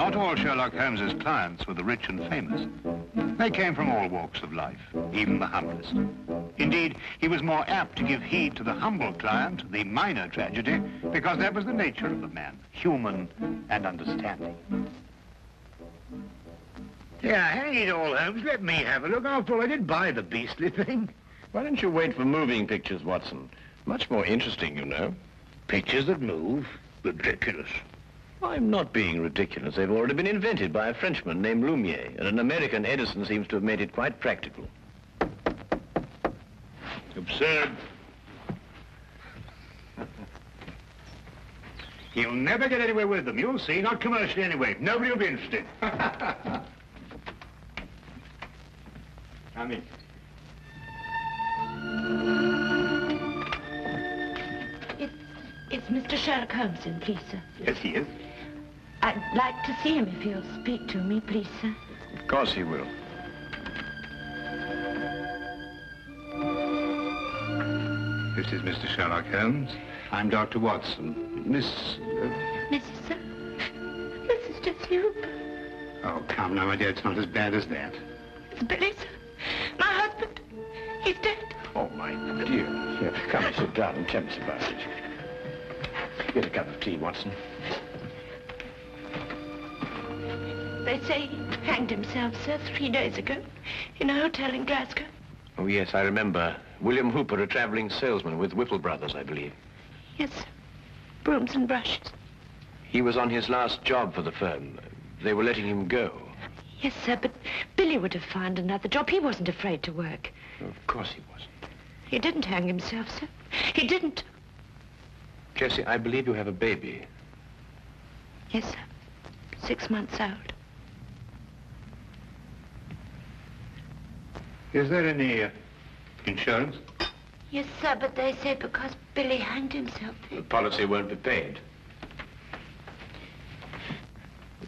Not all Sherlock Holmes's clients were the rich and famous. They came from all walks of life, even the humblest. Indeed, he was more apt to give heed to the humble client, the minor tragedy, because that was the nature of the man, human and understanding. Yeah, hang it all, Holmes. Let me have a look. After all, I did buy the beastly thing. Why don't you wait for moving pictures, Watson? Much more interesting, you know. Pictures that move? Ridiculous. I'm not being ridiculous. They've already been invented by a Frenchman named Lumiere, and an American Edison seems to have made it quite practical. Absurd. He'll never get anywhere with them, you'll see. Not commercially anyway. Nobody will be interested. Come in. It's Mr. Sherlock Holmes, please, sir. Yes, he is. I'd like to see him if he'll speak to me, please, sir. Of course he will. This is Mr. Sherlock Holmes. I'm Dr. Watson. Mrs. sir? Mrs. Jessie Hooper. Oh, come now, my dear. It's not as bad as that. It's Billy, sir. My husband. He's dead. Oh, my dear. Here, come and sit down and tell us about it. Get a cup of tea, Watson. They say he hanged himself, sir, 3 days ago in a hotel in Glasgow. Oh, yes, I remember. William Hooper, a traveling salesman with Whipple Brothers, I believe. Yes, sir. Brooms and brushes. He was on his last job for the firm. They were letting him go. Yes, sir, but Billy would have found another job. He wasn't afraid to work. Of course he wasn't. He didn't hang himself, sir. He didn't. Jessie, I believe you have a baby. Yes, sir. 6 months old. Is there any insurance? Yes, sir, but they say because Billy hanged himself. The policy won't be paid.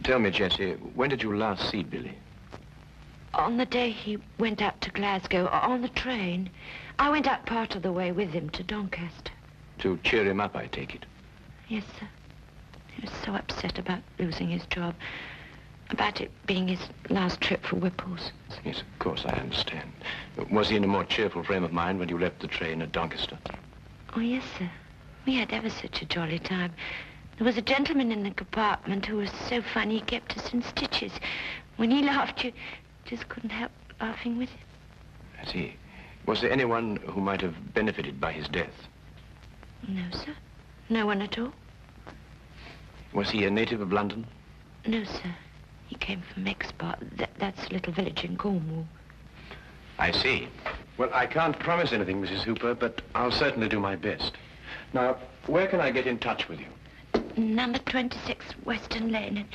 Tell me, Jessie, when did you last see Billy? On the day he went out to Glasgow, on the train. I went out part of the way with him to Doncaster. To cheer him up, I take it. Yes, sir. He was so upset about losing his job, about it being his last trip for Whipples. Yes, of course, I understand. Was he in a more cheerful frame of mind when you left the train at Doncaster? Oh, yes, sir. We had ever such a jolly time. There was a gentleman in the compartment who was so funny he kept us in stitches. When he laughed, you just couldn't help laughing with him. I see. Was there anyone who might have benefited by his death? No, sir. No one at all. Was he a native of London? No, sir. He came from Exbar. That's a little village in Cornwall. I see. Well, I can't promise anything, Mrs. Hooper, but I'll certainly do my best. Now, where can I get in touch with you? Number 26 Western Lane.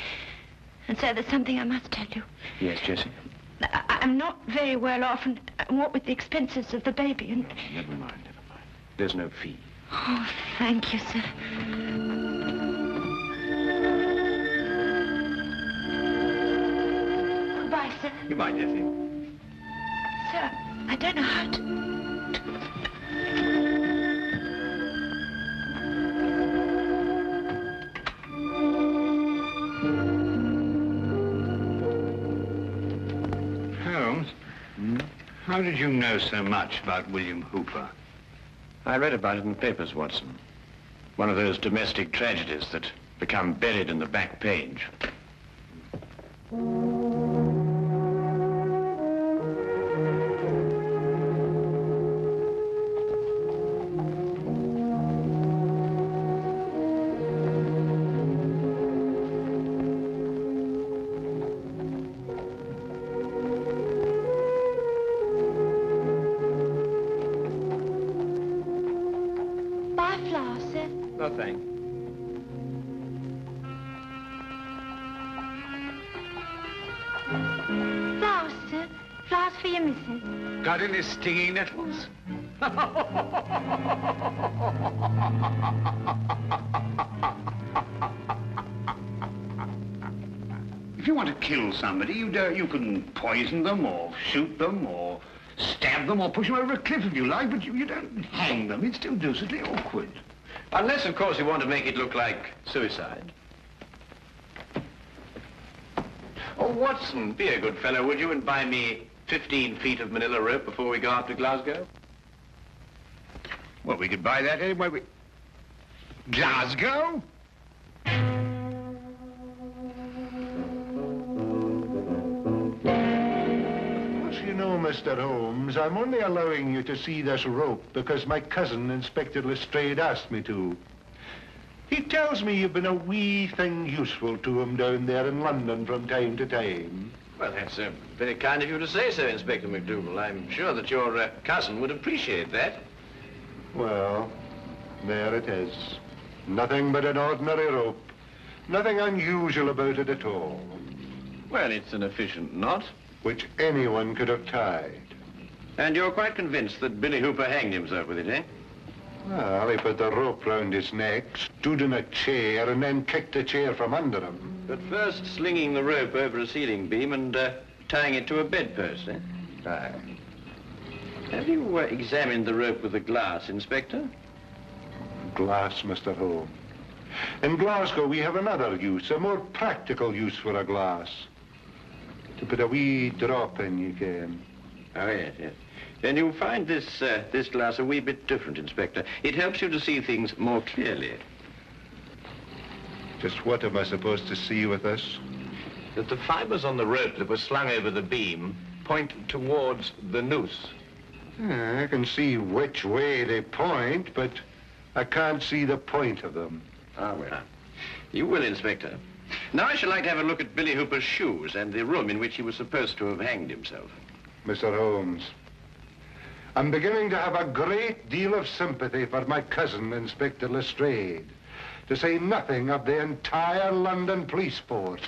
And sir, there's something I must tell you. Yes, Jessie? I'm not very well off, and what with the expenses of the baby and... Oh, never mind, never mind. There's no fee. Oh, thank you, sir. Goodbye, sir. Goodbye, Jessie. Sir, I don't know how to... Holmes, how did you know so much about William Hooper? I read about it in the papers, Watson. One of those domestic tragedies that become buried in the back page. No, thanks. Flowers, sir. Flowers for your missus. Got any stinging nettles? If you want to kill somebody, you can poison them or shoot them or stab them or push them over a cliff if you like, but you don't hang them. It's still deucedly awkward. Unless, of course, you want to make it look like suicide. Oh, Watson, be a good fellow, would you, and buy me 15 feet of manila rope before we go out to Glasgow? Well, we could buy that anyway. Glasgow? You know, Mr. Holmes, I'm only allowing you to see this rope because my cousin, Inspector Lestrade, asked me to. He tells me you've been a wee thing useful to him down there in London from time to time. Well, that's very kind of you to say so, Inspector McDougal. I'm sure that your cousin would appreciate that. Well, there it is. Nothing but an ordinary rope. Nothing unusual about it at all. Well, it's an efficient knot. Which anyone could have tied. And you're quite convinced that Billy Hooper hanged himself with it, eh? Well, he put the rope round his neck, stood in a chair, and then kicked the chair from under him. But first slinging the rope over a ceiling beam and tying it to a bedpost, eh? Aye. Have you examined the rope with a glass, Inspector? Glass, Mr. Holmes. In Glasgow, we have another use, a more practical use for a glass. To put a wee drop in, you can. Oh, yes, yes. Then you'll find this glass a wee bit different, Inspector. It helps you to see things more clearly. Just what am I supposed to see with this? That the fibers on the rope that were slung over the beam point towards the noose. Yeah, I can see which way they point, but I can't see the point of them. Ah, well. You will, Inspector. Now I should like to have a look at Billy Hooper's shoes and the room in which he was supposed to have hanged himself. Mr. Holmes, I'm beginning to have a great deal of sympathy for my cousin, Inspector Lestrade, to say nothing of the entire London police force.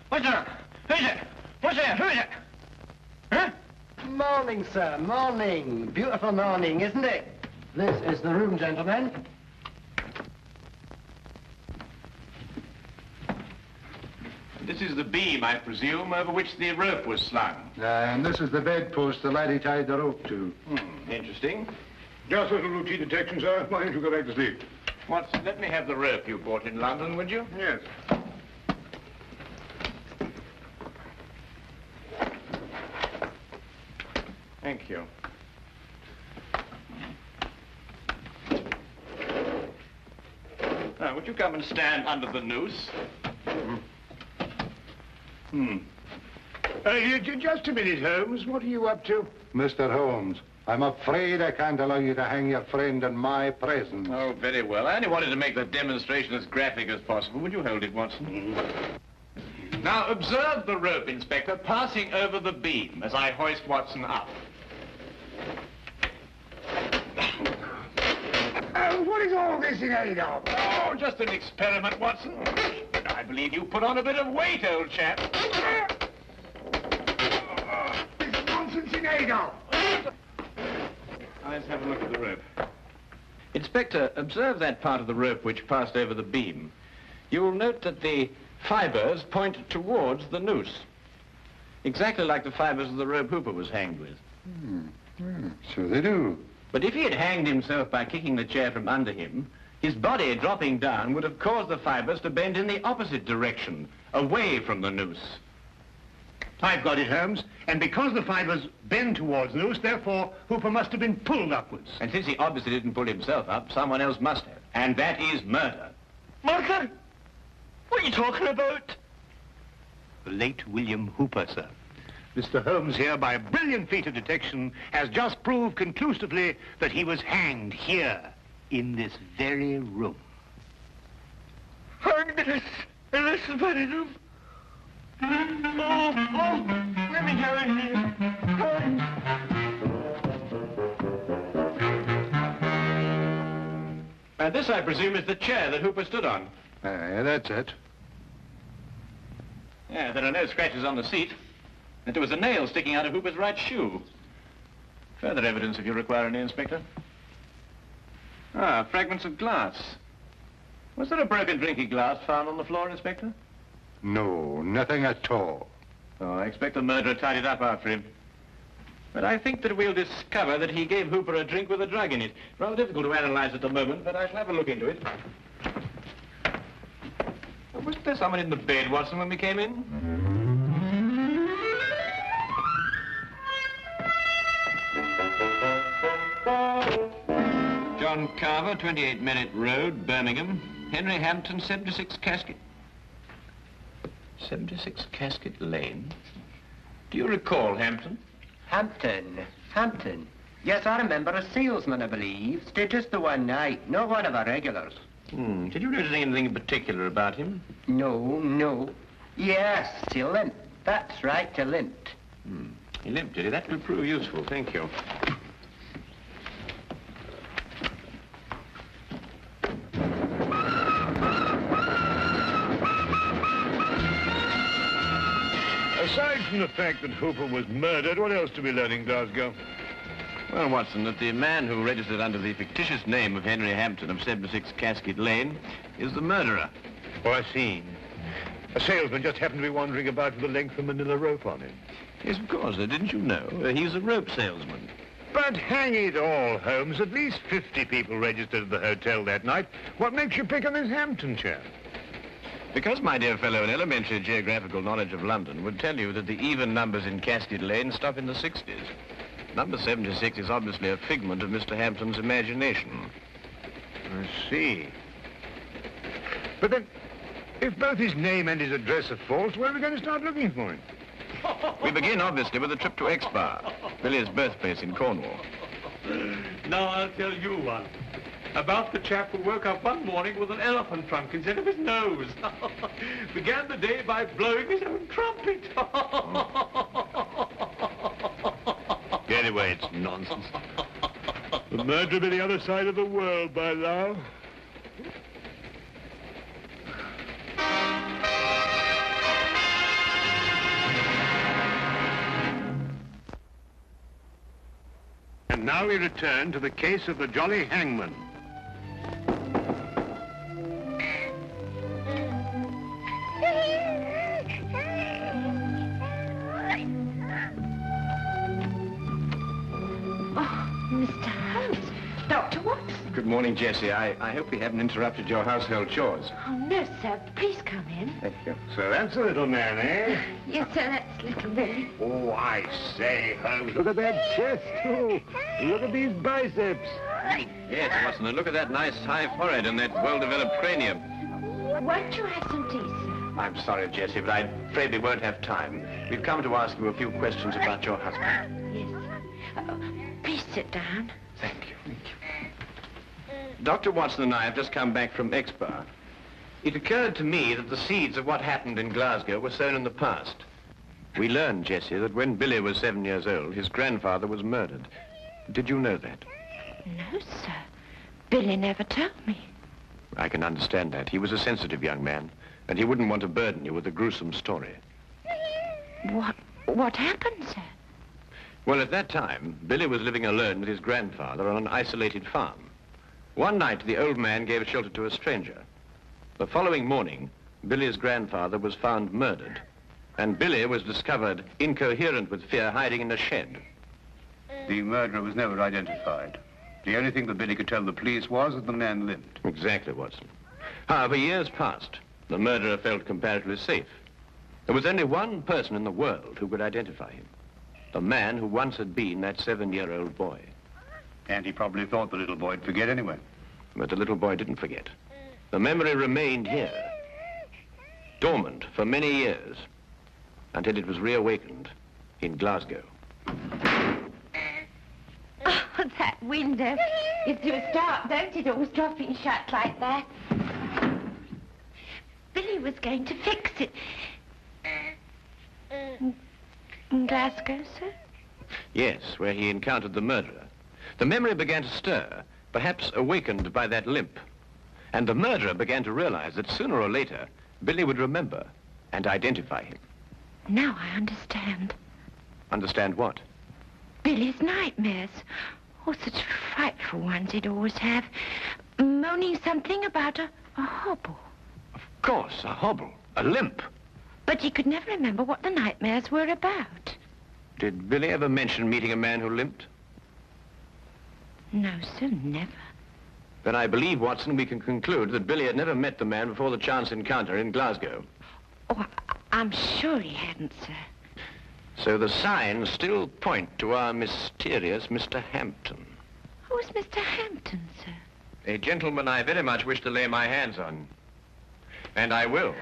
What's that? Who's it? What's that? Who is it? Huh? Morning, sir. Morning. Beautiful morning, isn't it? This is the room, gentlemen. This is the beam, I presume, over which the rope was slung. And this is the bedpost the laddie tied the rope to. Interesting. Just a little routine detection, sir. Why don't you go back to sleep? Watson, let me have the rope you bought in London, would you? Yes. Thank you. Now, would you come and stand under the noose? Just a minute, Holmes. What are you up to? Mr. Holmes, I'm afraid I can't allow you to hang your friend in my presence. Oh, very well. I only wanted to make the demonstration as graphic as possible. Would you hold it, Watson? Now, observe the rope, Inspector, passing over the beam as I hoist Watson up. What is all this in aid of? Oh, just an experiment, Watson. I believe you put on a bit of weight, old chap. This nonsense in aid of. Let's have a look at the rope. Inspector, observe that part of the rope which passed over the beam. You will note that the fibers point towards the noose. Exactly like the fibers of the rope Hooper was hanged with. So they do. But if he had hanged himself by kicking the chair from under him, his body dropping down would have caused the fibers to bend in the opposite direction, away from the noose. I've got it, Holmes. And because the fibers bend towards the noose, therefore, Hooper must have been pulled upwards. And since he obviously didn't pull himself up, someone else must have. And that is murder. Murder? What are you talking about? The late William Hooper, sir. Mr. Holmes here, by a brilliant feat of detection, has just proved conclusively that he was hanged here, in this very room. Hanged in this very room? Let me go in here. And this, I presume, is the chair that Hooper stood on. That's it. Yeah, there are no scratches on the seat. And there was a nail sticking out of Hooper's right shoe. Further evidence if you require any, Inspector. Ah, fragments of glass. Was there a broken drinking glass found on the floor, Inspector? No, nothing at all. Oh, I expect the murderer tied it up after him. But I think that we'll discover that he gave Hooper a drink with a drug in it. Rather difficult to analyze at the moment, but I shall have a look into it. Wasn't there someone in the bed, Watson, when we came in? John Carver, 28 Minute Road, Birmingham. Henry Hampton, 76 Casket... 76 Casket Lane? Do you recall Hampton? Hampton. Yes, I remember a salesman, I believe. Stayed just the one night, not one of our regulars. Did you notice anything in particular about him? No. Yes, he limped. That's right, he limped. He limped, did he? That will prove useful, thank you. Aside from the fact that Hooper was murdered, what else do we learn in Glasgow? Well, Watson, that the man who registered under the fictitious name of Henry Hampton of 76 Casket Lane is the murderer. Oh, I see. A salesman just happened to be wandering about with a length of manila rope on him. Yes, of course. Didn't you know? He's a rope salesman. But hang it all, Holmes, at least 50 people registered at the hotel that night. What makes you pick on this Hampton chap? Because, my dear fellow, an elementary geographical knowledge of London would tell you that the even numbers in Casket Lane stop in the 60s. Number 76 is obviously a figment of Mr. Hampton's imagination. I see. But then, if both his name and his address are false, where are we going to start looking for him? We begin, obviously, with a trip to Exbar, Billy's birthplace in Cornwall. Now I'll tell you one. About the chap who woke up one morning with an elephant trunk instead of his nose. Began the day by blowing his own trumpet. Anyway, it's nonsense. The murderer be the other side of the world by now. And now we return to the case of the Jolly Hangman. Mr. Holmes. Dr. Watson. Good morning, Jessie. I hope we haven't interrupted your household chores. Oh, no, sir. Please come in. Thank you. So that's a little man, eh? Yes, sir, that's little Billy. Oh, I say, Holmes, look at that chest, too. Look at these biceps. Yes, Watson, and look at that nice high forehead and that well-developed cranium. Won't you have some tea, sir? I'm sorry, Jessie, but I'm afraid we won't have time. We've come to ask you a few questions about your husband. Yes. Please sit down. Thank you. Dr. Watson and I have just come back from Exbar. It occurred to me that the seeds of what happened in Glasgow were sown in the past. We learned, Jessie, that when Billy was 7 years old, his grandfather was murdered. Did you know that? No, sir. Billy never told me. I can understand that. He was a sensitive young man, and he wouldn't want to burden you with a gruesome story. What happened, sir? Well, at that time, Billy was living alone with his grandfather on an isolated farm. One night, the old man gave shelter to a stranger. The following morning, Billy's grandfather was found murdered, and Billy was discovered incoherent with fear, hiding in a shed. The murderer was never identified. The only thing that Billy could tell the police was that the man limped. Exactly, Watson. However, years passed. The murderer felt comparatively safe. There was only one person in the world who could identify him. The man who once had been that 7-year-old boy. And he probably thought the little boy'd forget anyway. But the little boy didn't forget. The memory remained here, dormant for many years, until it was reawakened in Glasgow. Oh, that window. It's too dark, don't it? Always dropping shut like that. Billy was going to fix it. In Glasgow, sir? Yes, where he encountered the murderer. The memory began to stir, perhaps awakened by that limp. And the murderer began to realize that sooner or later, Billy would remember and identify him. Now I understand. Understand what? Billy's nightmares. Oh, such frightful ones he'd always have. Moaning something about a hobble. Of course, a hobble, a limp. But he could never remember what the nightmares were about. Did Billy ever mention meeting a man who limped? No, sir, never. Then I believe, Watson, we can conclude that Billy had never met the man before the chance encounter in Glasgow. Oh, I'm sure he hadn't, sir. So the signs still point to our mysterious Mr. Hampton. Who's Mr. Hampton, sir? A gentleman I very much wish to lay my hands on. And I will.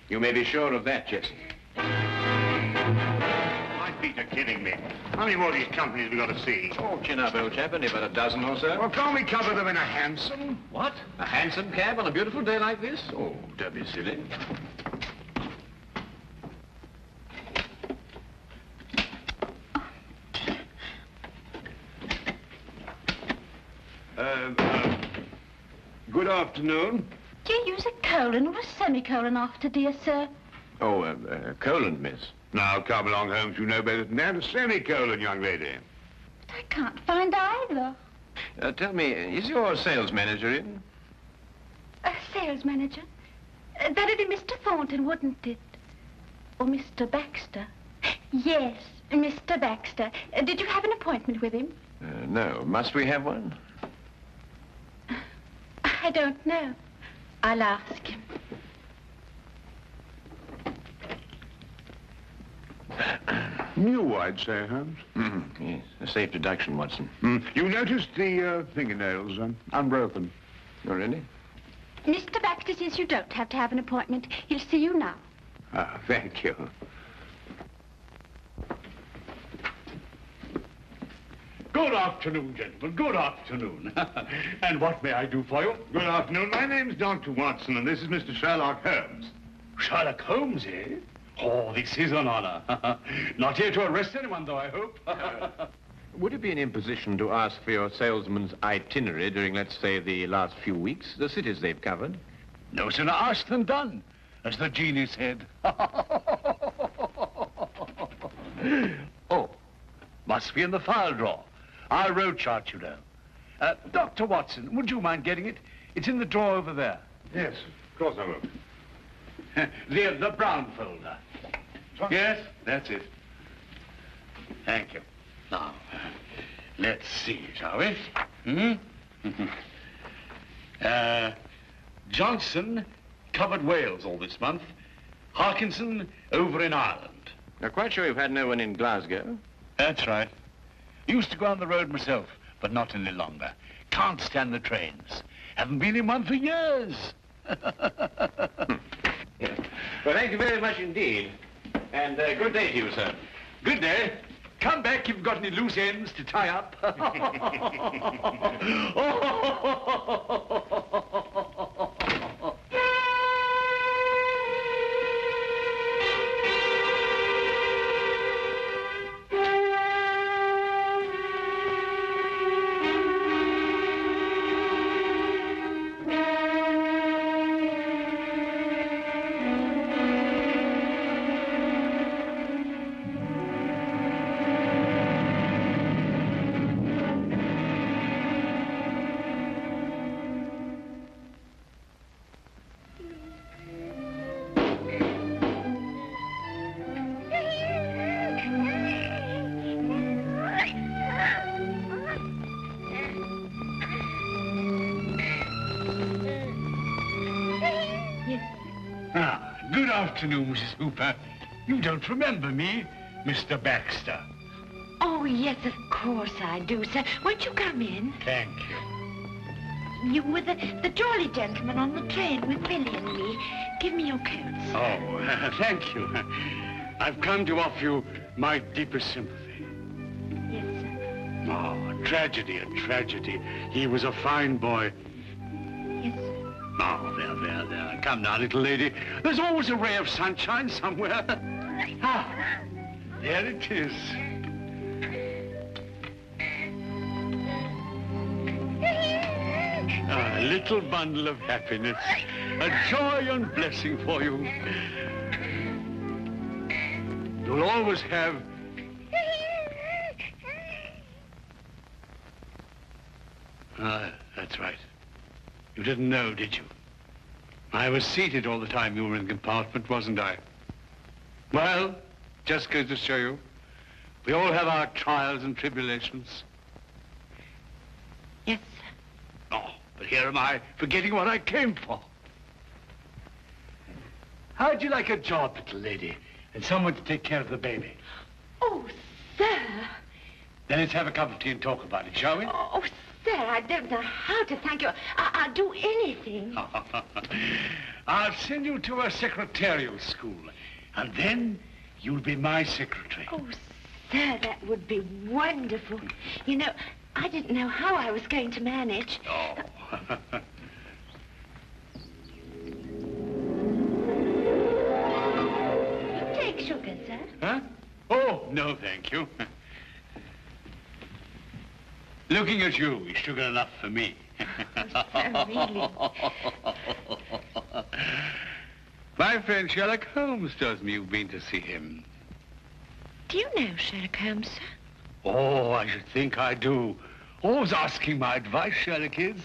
You may be sure of that, Jessie. My feet are kidding me. How many more of these companies have we got to see? Oh, chin up, old chap. Only about a dozen or so. Well, can't we cover them in a hansom? What? A hansom cab on a beautiful day like this? Oh, don't be silly. Good afternoon. Do you use a colon or a semicolon after, dear sir? Oh, colon, miss. Now, come along, Holmes. You know better than that. A semicolon, young lady. But I can't find either. Tell me, is your sales manager in? A sales manager? That'd be Mr. Thornton, wouldn't it? Or Mr. Baxter? Yes, Mr. Baxter. Did you have an appointment with him? No. Must we have one? I don't know. I'll ask him. New, I'd say, Holmes. Yes, a safe deduction, Watson. You noticed the fingernails unbroken. Oh, really? Mr. Baxter says you don't have to have an appointment. He'll see you now. Ah, thank you. Good afternoon, gentlemen. Good afternoon. And what may I do for you? Good afternoon. My name's Dr. Watson, and this is Mr. Sherlock Holmes. Sherlock Holmes, eh? Oh, this is an honor. Not here to arrest anyone, though, I hope. Would it be an imposition to ask for your salesman's itinerary during, let's say, the last few weeks? The cities they've covered? No sooner asked than done, as the genie said. Oh, must be in the file drawer. Our road chart, you know. Dr. Watson, would you mind getting it? It's in the drawer over there. Yes, of course I will. The brown folder. Yes, that's it. Thank you. Now, let's see, shall we? Johnson covered Wales all this month. Harkinson over in Ireland. Now, quite sure you've had no one in Glasgow? That's right. Used to go on the road myself, but not any longer. Can't stand the trains. Haven't been in one for years. Yeah. Well, thank you very much indeed. And good day to you, sir. Good day. Come back if you've got any loose ends to tie up. Good afternoon, Mrs. Hooper. You don't remember me, Mr. Baxter. Oh, yes, of course I do, sir. Won't you come in? Thank you. You were the jolly gentleman on the train with Billy and me. Give me your coats. Oh, thank you. I've come to offer you my deepest sympathy. Yes, sir. Oh, tragedy, a tragedy. He was a fine boy. Yes, sir. Oh, there. Come now, little lady. There's always a ray of sunshine somewhere. Ah, there it is. A little bundle of happiness. A joy and blessing for you. You'll always have... Ah, that's right. You didn't know, did you? I was seated all the time you were in the compartment, wasn't I? Well, just goes to show you, we all have our trials and tribulations. Yes, sir. Oh, but here am I, forgetting what I came for. How'd you like a job, little lady, and someone to take care of the baby? Oh, sir. Then let's have a cup of tea and talk about it, shall we? Oh, sir, I don't know how to thank you. I'll do anything. I'll send you to a secretarial school, and then you'll be my secretary. Oh, sir, that would be wonderful. You know, I didn't know how I was going to manage. Oh. You take sugar, sir? Huh? Oh, no, thank you. Looking at you is sugar enough for me. Oh, really? My friend Sherlock Holmes tells me you've been to see him. Do you know Sherlock Holmes, sir? Oh, I should think I do. Always asking my advice, Sherlock is.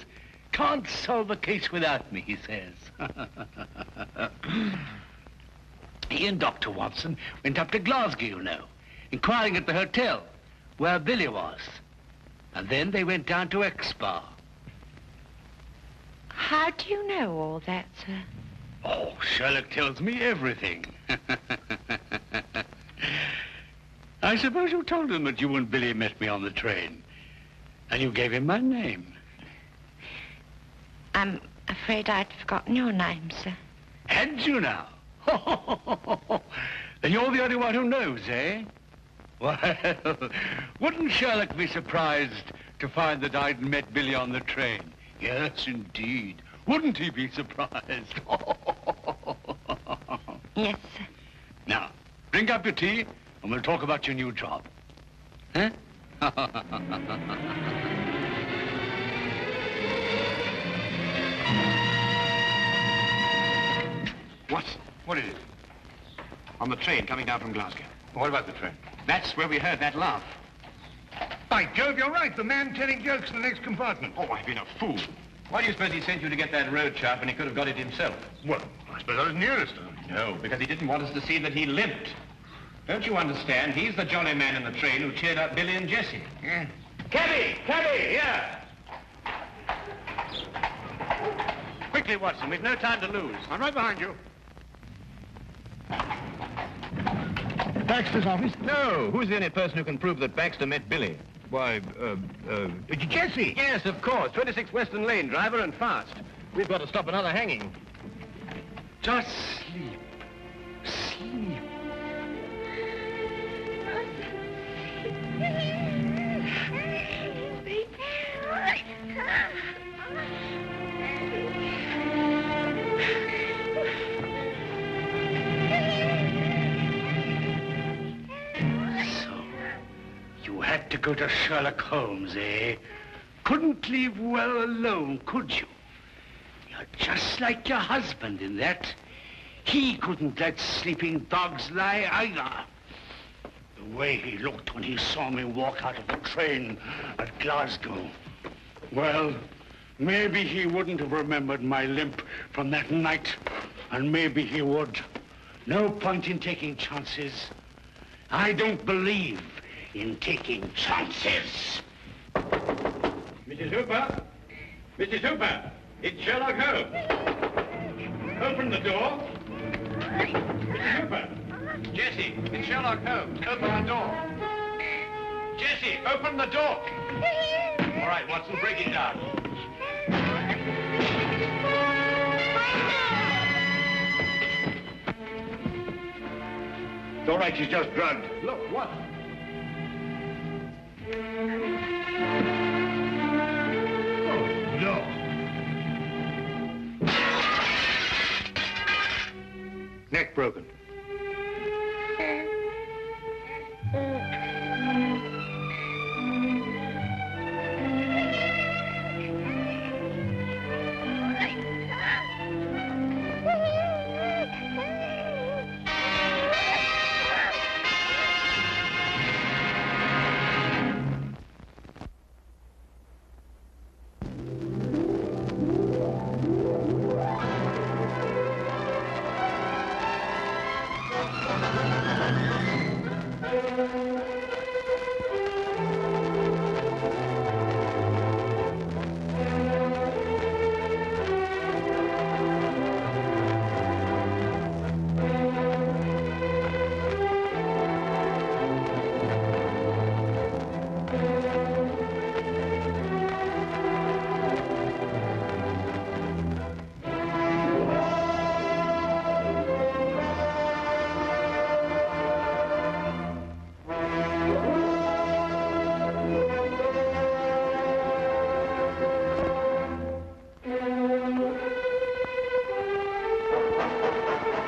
Can't solve a case without me, he says. He and Dr. Watson went up to Glasgow, you know, inquiring at the hotel where Billy was. And then they went down to Exbar. How do you know all that, sir? Oh, Sherlock tells me everything. I suppose you told him that you and Billy met me on the train. And you gave him my name. I'm afraid I'd forgotten your name, sir. Had you now? Then you're the only one who knows, eh? Well, wouldn't Sherlock be surprised to find that I'd met Billy on the train? Yes, indeed. Wouldn't he be surprised? Yes, sir. Now, drink up your tea, and we'll talk about your new job. Huh? What is it? On the train coming down from Glasgow. What about the train? That's where we heard that laugh. By Jove, you're right. The man telling jokes in the next compartment. Oh, I've been a fool. Why do you suppose he sent you to get that road chart when he could have got it himself? Well, I suppose I was nearest to him. No, because he didn't want us to see that he limped. Don't you understand? He's the jolly man in the train who cheered up Billy and Jessie. Yeah. Cabby! Cabby! Here! Quickly, Watson. We've no time to lose. I'm right behind you. Baxter's office? No. Who's the only person who can prove that Baxter met Billy? Why, Jessie. Yes, of course. 26 Western Lane, driver and fast. We've got to stop another hanging. Just sleep. Sleep. You had to go to Sherlock Holmes, eh? Couldn't leave well alone, could you? You're just like your husband in that. He couldn't let sleeping dogs lie either. The way he looked when he saw me walk out of the train at Glasgow. Well, maybe he wouldn't have remembered my limp from that night, and maybe he would. No point in taking chances. I don't believe in taking chances. Mrs. Hooper? Mrs. Hooper! It's Sherlock Holmes. Open the door. Mrs. Hooper! Jessie, it's Sherlock Holmes. Open the door. Jessie, open the door. All right, Watson, break it down. It's all right, she's just drugged. Look, what? Oh, no. Neck broken.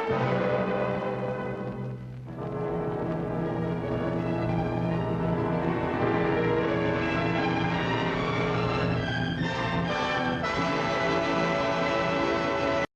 Bye.